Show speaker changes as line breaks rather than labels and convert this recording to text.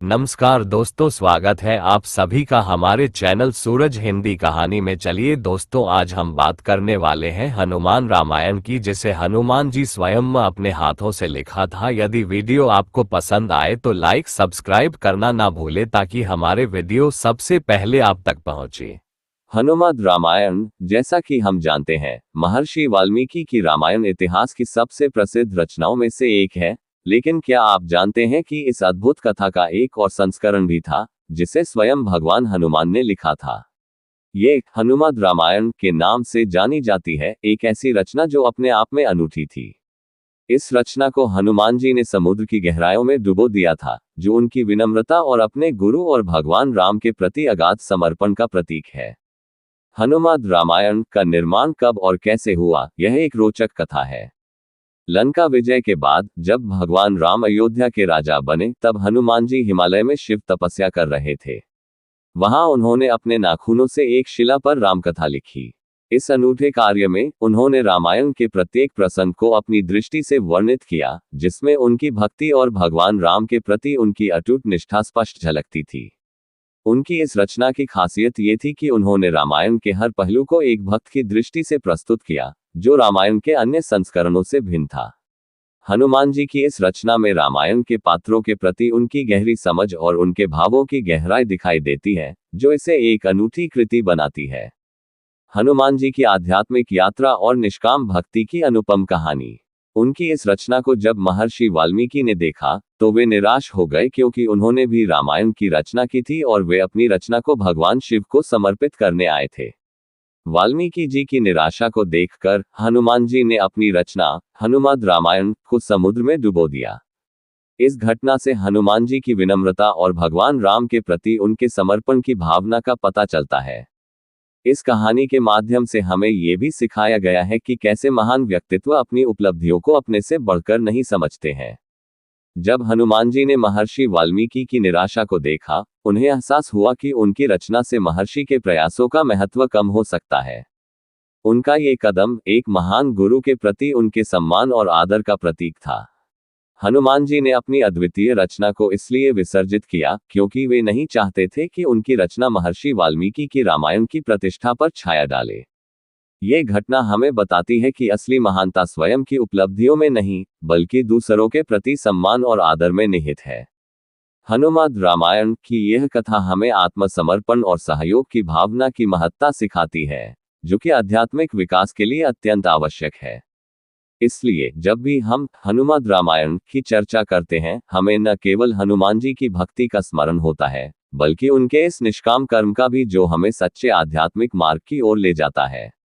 नमस्कार दोस्तों, स्वागत है आप सभी का हमारे चैनल सूरज हिंदी कहानी में। चलिए दोस्तों, आज हम बात करने वाले हैं हनुमान रामायण की, जिसे हनुमान जी स्वयं अपने हाथों से लिखा था। यदि वीडियो आपको पसंद आए तो लाइक सब्सक्राइब करना ना भूले, ताकि हमारे वीडियो सबसे पहले आप तक पहुंचे।
हनुमान रामायण, जैसा कि हम जानते हैं, महर्षि वाल्मीकि की रामायण इतिहास की सबसे प्रसिद्ध रचनाओं में से एक है। लेकिन क्या आप जानते हैं कि इस अद्भुत कथा का एक और संस्करण भी था, जिसे स्वयं भगवान हनुमान ने लिखा था। ये हनुमान रामायण के नाम से जानी जाती है, एक ऐसी रचना जो अपने आप में अनूठी थी। इस रचना को हनुमान जी ने समुद्र की गहराइयों में डुबो दिया था, जो उनकी विनम्रता और अपने गुरु और भगवान राम के प्रति अगाध समर्पण का प्रतीक है। हनुमान रामायण का निर्माण कब और कैसे हुआ, यह एक रोचक कथा है। लंका विजय के बाद जब भगवान राम अयोध्या के राजा बने, तब हनुमान जी हिमालय में शिव तपस्या कर रहे थे। वहां उन्होंने अपने नाखूनों से एक शिला पर रामकथा लिखी। इस अनूठे कार्य में उन्होंने रामायण के प्रत्येक प्रसंग को अपनी दृष्टि से वर्णित किया, जिसमें उनकी भक्ति और भगवान राम के प्रति उनकी अटूट निष्ठा स्पष्ट झलकती थी। उनकी इस रचना की खासियत ये थी कि उन्होंने रामायण के हर पहलू को एक भक्त की दृष्टि से प्रस्तुत किया, जो रामायण के अन्य संस्करणों से भिन्न था। हनुमान जी की इस रचना में रामायण के पात्रों के प्रति उनकी गहरी समझ और उनके भावों की गहराई दिखाई देती है, जो इसे एक अनूठी कृति बनाती है। हनुमान जी की आध्यात्मिक यात्रा और निष्काम भक्ति की अनुपम कहानी। उनकी इस रचना को जब महर्षि वाल्मीकि ने देखा, तो वे निराश हो गए, क्योंकि उन्होंने भी रामायण की रचना की थी और वे अपनी रचना को भगवान शिव को समर्पित करने आए थे। वाल्मीकि जी की निराशा को देखकर हनुमान जी ने अपनी रचना हनुमान रामायण को समुद्र में डुबो दिया। इस घटना से हनुमान जी की विनम्रता और भगवान राम के प्रति उनके समर्पण की भावना का पता चलता है। इस कहानी के माध्यम से हमें यह भी सिखाया गया है कि कैसे महान व्यक्तित्व अपनी उपलब्धियों को अपने से बढ़कर नहीं समझते हैं। जब हनुमान जी ने महर्षि वाल्मीकि की निराशा को देखा, उन्हें एहसास हुआ कि उनकी रचना से महर्षि के प्रयासों का महत्व कम हो सकता है। उनका ये कदम एक महान गुरु के प्रति उनके सम्मान और आदर का प्रतीक था। हनुमान जी ने अपनी अद्वितीय रचना को इसलिए विसर्जित किया, क्योंकि वे नहीं चाहते थे कि उनकी रचना महर्षि वाल्मीकि की रामायण की प्रतिष्ठा पर छाया डाले। ये घटना हमें बताती है कि असली महानता स्वयं की उपलब्धियों में नहीं, बल्कि दूसरों के प्रति सम्मान और आदर में निहित है। हनुमान रामायण की यह कथा हमें आत्मसमर्पण और सहयोग की भावना की महत्ता सिखाती है, जो कि आध्यात्मिक विकास के लिए अत्यंत आवश्यक है। इसलिए जब भी हम हनुमान रामायण की चर्चा करते हैं, हमें न केवल हनुमान जी की भक्ति का स्मरण होता है, बल्कि उनके इस निष्काम कर्म का भी, जो हमें सच्चे आध्यात्मिक मार्ग की ओर ले जाता है।